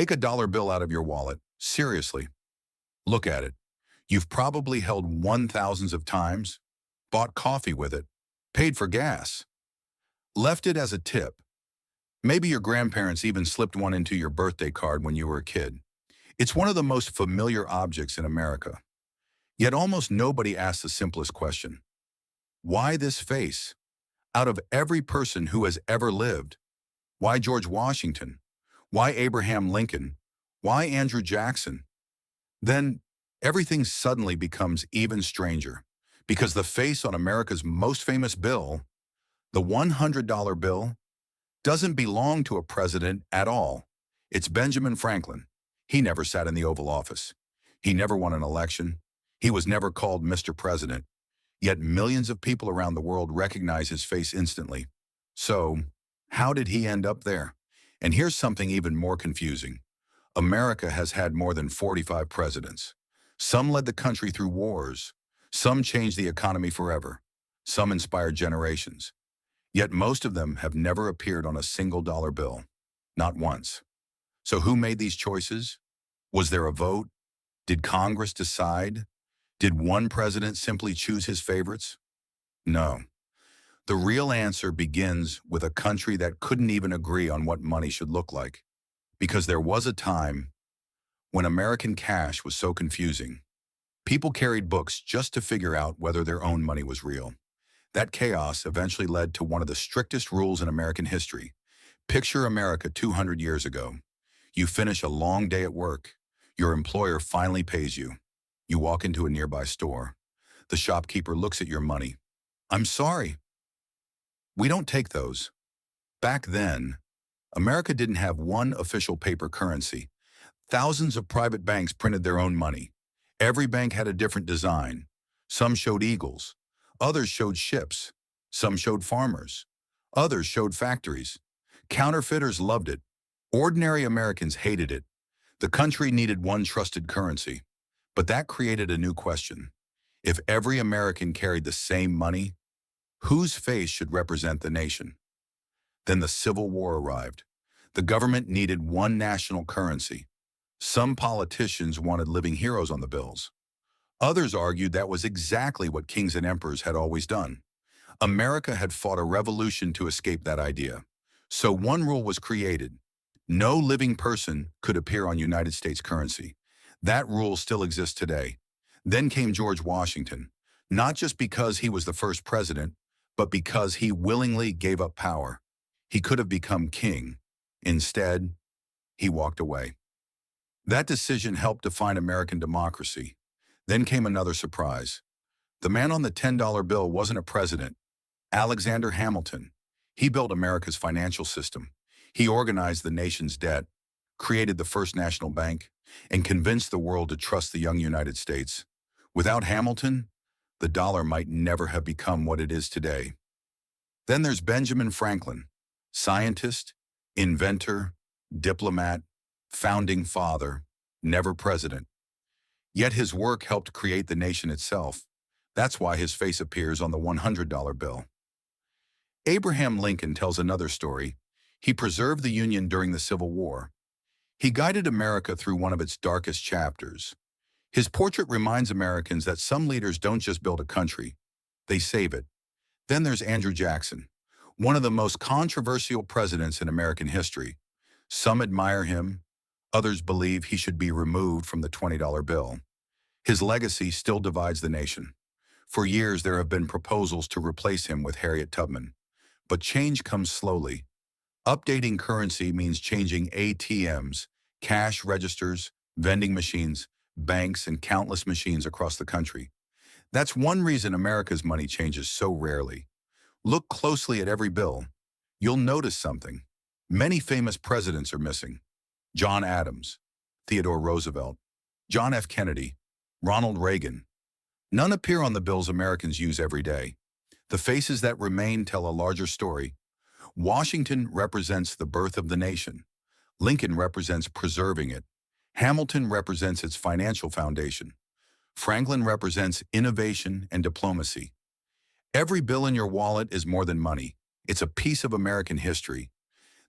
Take a dollar bill out of your wallet. Seriously, look at it. You've probably held one thousands of times, bought coffee with it, paid for gas, left it as a tip. Maybe your grandparents even slipped one into your birthday card when you were a kid. It's one of the most familiar objects in America. Yet almost nobody asks the simplest question. Why this face? Out of every person who has ever lived, why George Washington? Why Abraham Lincoln? Why Andrew Jackson? Then everything suddenly becomes even stranger because the face on America's most famous bill, the $100 bill, doesn't belong to a president at all. It's Benjamin Franklin. He never sat in the Oval Office. He never won an election. He was never called Mr. President. Yet millions of people around the world recognize his face instantly. So, how did he end up there? And here's something even more confusing. America has had more than 45 presidents. Some led the country through wars. Some changed the economy forever. Some inspired generations. Yet most of them have never appeared on a single dollar bill. Not once. So who made these choices? Was there a vote? Did Congress decide? Did one president simply choose his favorites? No. The real answer begins with a country that couldn't even agree on what money should look like. Because there was a time when American cash was so confusing. People carried books just to figure out whether their own money was real. That chaos eventually led to one of the strictest rules in American history. Picture America 200 years ago. You finish a long day at work. Your employer finally pays you. You walk into a nearby store. The shopkeeper looks at your money. "I'm sorry. We don't take those." Back then, America didn't have one official paper currency. Thousands of private banks printed their own money. Every bank had a different design. Some showed eagles. Others showed ships. Some showed farmers. Others showed factories. Counterfeiters loved it. Ordinary Americans hated it. The country needed one trusted currency. But that created a new question. If every American carried the same money, whose face should represent the nation? Then the Civil War arrived. The government needed one national currency. Some politicians wanted living heroes on the bills. Others argued that was exactly what kings and emperors had always done. America had fought a revolution to escape that idea. So one rule was created. No living person could appear on United States currency. That rule still exists today. Then came George Washington, not just because he was the first president, but because he willingly gave up power. He could have become king. Instead, he walked away. That decision helped define American democracy. Then came another surprise. The man on the $10 bill wasn't a president. Alexander Hamilton. He built America's financial system. He organized the nation's debt, created the first national bank, and convinced the world to trust the young United States. Without Hamilton, the dollar might never have become what it is today. Then there's Benjamin Franklin, scientist, inventor, diplomat, founding father, never president. Yet his work helped create the nation itself. That's why his face appears on the $100 bill. Abraham Lincoln tells another story. He preserved the Union during the Civil War. He guided America through one of its darkest chapters. His portrait reminds Americans that some leaders don't just build a country, they save it. Then there's Andrew Jackson, one of the most controversial presidents in American history. Some admire him, others believe he should be removed from the $20 bill. His legacy still divides the nation. For years, there have been proposals to replace him with Harriet Tubman. But change comes slowly. Updating currency means changing ATMs, cash registers, vending machines, banks, and countless machines across the country. That's one reason America's money changes so rarely. Look closely at every bill. You'll notice something. Many famous presidents are missing. John Adams, Theodore Roosevelt, John F. Kennedy, Ronald Reagan. None appear on the bills Americans use every day. The faces that remain tell a larger story. Washington represents the birth of the nation. Lincoln represents preserving it. Hamilton represents its financial foundation. Franklin represents innovation and diplomacy. Every bill in your wallet is more than money. It's a piece of American history.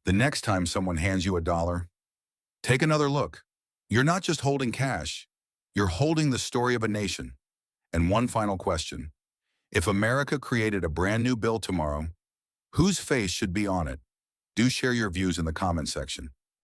The next time someone hands you a dollar, Take another look. You're not just holding cash, you're holding the story of a nation. And one final question. If America created a brand new bill tomorrow, whose face should be on it? Do share your views in the comment section.